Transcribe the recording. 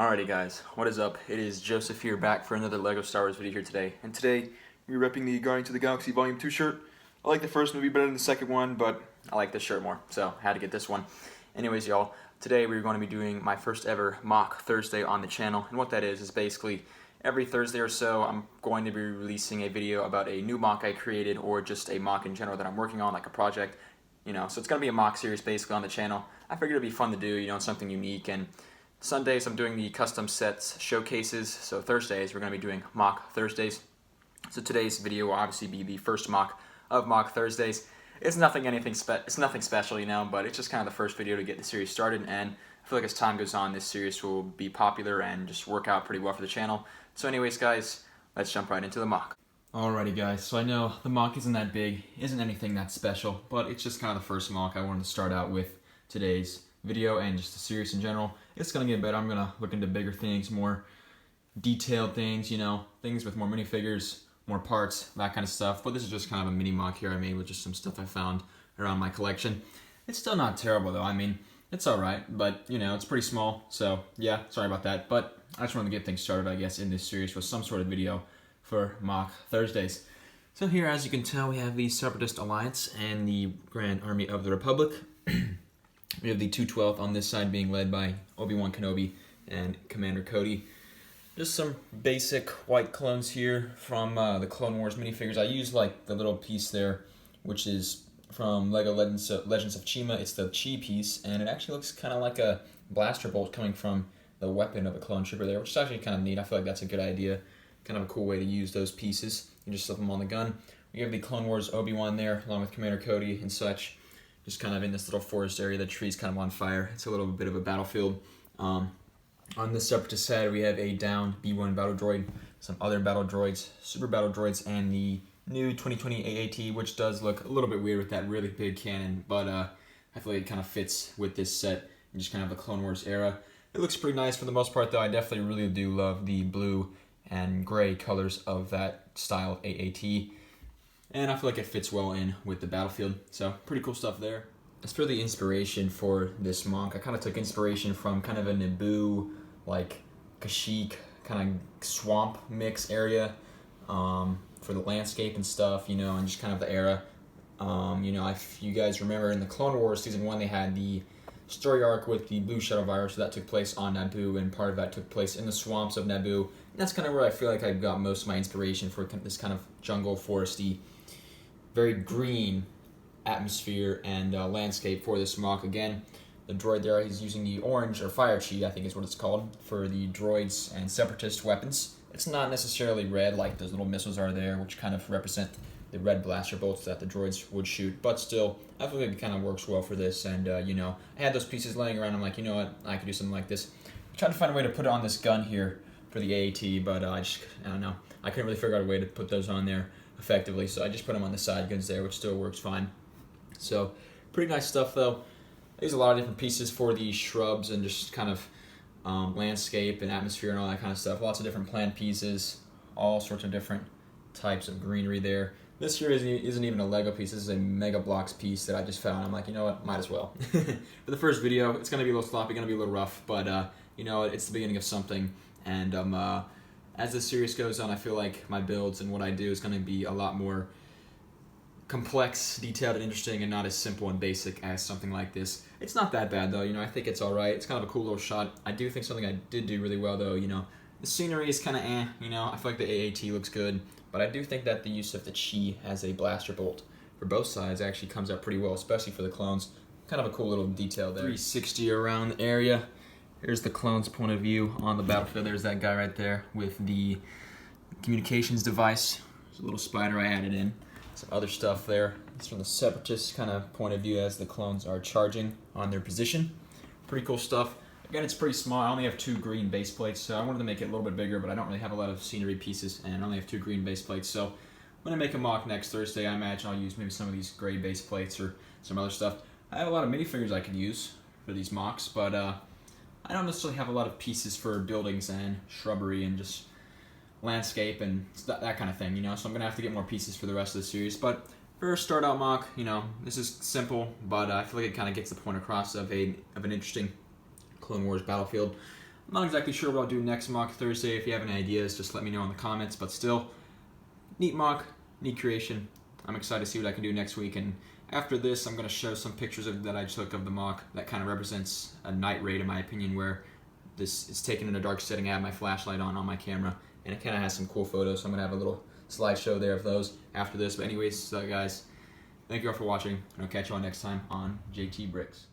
Alrighty guys, what is up? It is Joseph here, back for another LEGO Star Wars video here today. And today, we're repping the Guardians of the Galaxy Volume 2 shirt. I like the first movie better than the second one, but I like this shirt more, so I had to get this one. Anyways y'all, today we're going to be doing my first ever MOC Thursday on the channel. And what that is basically every Thursday or so, I'm going to be releasing a video about a new MOC I created, or just a MOC in general that I'm working on, like a project. So it's going to be a MOC series basically on the channel. I figured it'd be fun to do, something unique. And Sundays I'm doing the custom sets showcases, so Thursdays we're going to be doing MOC Thursdays. So today's video will obviously be the first MOC of MOC Thursdays. It's nothing special, but it's just kind of the first video to get the series started, and I feel like as time goes on, this series will be popular and just work out pretty well for the channel. So anyways guys, let's jump right into the MOC. Alrighty guys, so I know the MOC isn't that big, isn't anything that special, but it's just kind of the first MOC I wanted to start out with today's video and just the series in general. It's gonna get better. I'm gonna look into bigger things, more detailed things, things with more minifigures, more parts, that kind of stuff. But this is just kind of a mini MOC here I made with just some stuff I found around my collection. It's still not terrible though. I mean, it's alright, but it's pretty small. So yeah, sorry about that. But I just wanted to get things started, I guess, in this series with some sort of video for MOC Thursdays. So here, as you can tell, we have the Separatist Alliance and the Grand Army of the Republic. We have the 212th on this side being led by Obi-Wan Kenobi and Commander Cody. Just some basic white clones here from the Clone Wars minifigures. I used like the little piece there, which is from LEGO Legends of Chima. It's the Chi piece, and it actually looks kind of like a blaster bolt coming from the weapon of a clone trooper there, which is actually kind of neat. I feel like that's a good idea. Kind of a cool way to use those pieces. You just slip them on the gun. We have the Clone Wars Obi-Wan there, along with Commander Cody and such. Just kind of in this little forest area. The tree's kind of on fire. It's a little bit of a battlefield. On the Separatist side, we have a downed B-1 battle droid, some other battle droids, super battle droids, and the new 2020 AAT, which does look a little bit weird with that really big cannon, but I feel like it kind of fits with this set and just kind of the Clone Wars era. It looks pretty nice for the most part, though. I definitely really do love the blue and gray colors of that style of AAT. And I feel like it fits well in with the battlefield, so pretty cool stuff there. As for the inspiration for this MOC, I kind of took inspiration from kind of a Naboo, like Kashyyyk, kind of swamp mix area for the landscape and stuff, and just kind of the era. If you guys remember in the Clone Wars Season 1, they had the story arc with the blue shuttle virus, so that took place on Naboo, and part of that took place in the swamps of Naboo. And that's kind of where I feel like I got most of my inspiration for this kind of jungle, foresty, very green atmosphere and landscape for this MOC. Again, the droid there, he's using the orange, or fire chi, I think is what it's called, for the droids and separatist weapons. It's not necessarily red like those little missiles are there, which kind of represent the red blaster bolts that the droids would shoot, but still, I feel like it kind of works well for this. And I had those pieces laying around. I'm like, you know what, I could do something like this. I tried to find a way to put it on this gun here for the AAT, but I don't know, I couldn't really figure out a way to put those on there effectively, so I just put them on the side guns there, which still works fine. So pretty nice stuff though. I use a lot of different pieces for the shrubs and just kind of landscape and atmosphere and all that kind of stuff. Lots of different plant pieces, all sorts of different types of greenery there. This here isn't even a Lego piece. This is a Mega Bloks piece that I just found. I'm like, you know what, might as well. For the first video, it's going to be a little sloppy, going to be a little rough, but it's the beginning of something. And as this series goes on, I feel like my builds and what I do is going to be a lot more complex, detailed, and interesting, and not as simple and basic as something like this. It's not that bad though, I think it's alright. It's kind of a cool little shot. I do think something I did do really well though, the scenery is kind of I feel like the AAT looks good, but I do think that the use of the Chi as a blaster bolt for both sides actually comes out pretty well, especially for the clones. Kind of a cool little detail there. 360 around the area. Here's the clone's point of view on the battlefield. There's that guy right there with the communications device. There's a little spider I added in. Some other stuff there. It's from the Separatist kind of point of view as the clones are charging on their position. Pretty cool stuff. Again, it's pretty small. I only have 2 green base plates, so I wanted to make it a little bit bigger, but I don't really have a lot of scenery pieces, and I only have 2 green base plates. So when I make a MOC next Thursday, I imagine I'll use maybe some of these gray base plates or some other stuff. I have a lot of minifigures I could use for these MOCs, but I don't necessarily have a lot of pieces for buildings and shrubbery and just landscape and that kind of thing, so I'm gonna have to get more pieces for the rest of the series. But for a start out MOC, this is simple, but I feel like it kind of gets the point across of an interesting Clone Wars battlefield. I'm not exactly sure what I'll do next MOC Thursday. If you have any ideas, just let me know in the comments. But still, neat MOC, neat creation. I'm excited to see what I can do next week. And after this, I'm going to show some pictures that I took of the MOC that kind of represents a night raid, in my opinion, where this is taken in a dark setting. I have my flashlight on my camera, and it kind of has some cool photos. So I'm going to have a little slideshow there of those after this. But anyways, guys, thank you all for watching, and I'll catch you all next time on JT Bricks.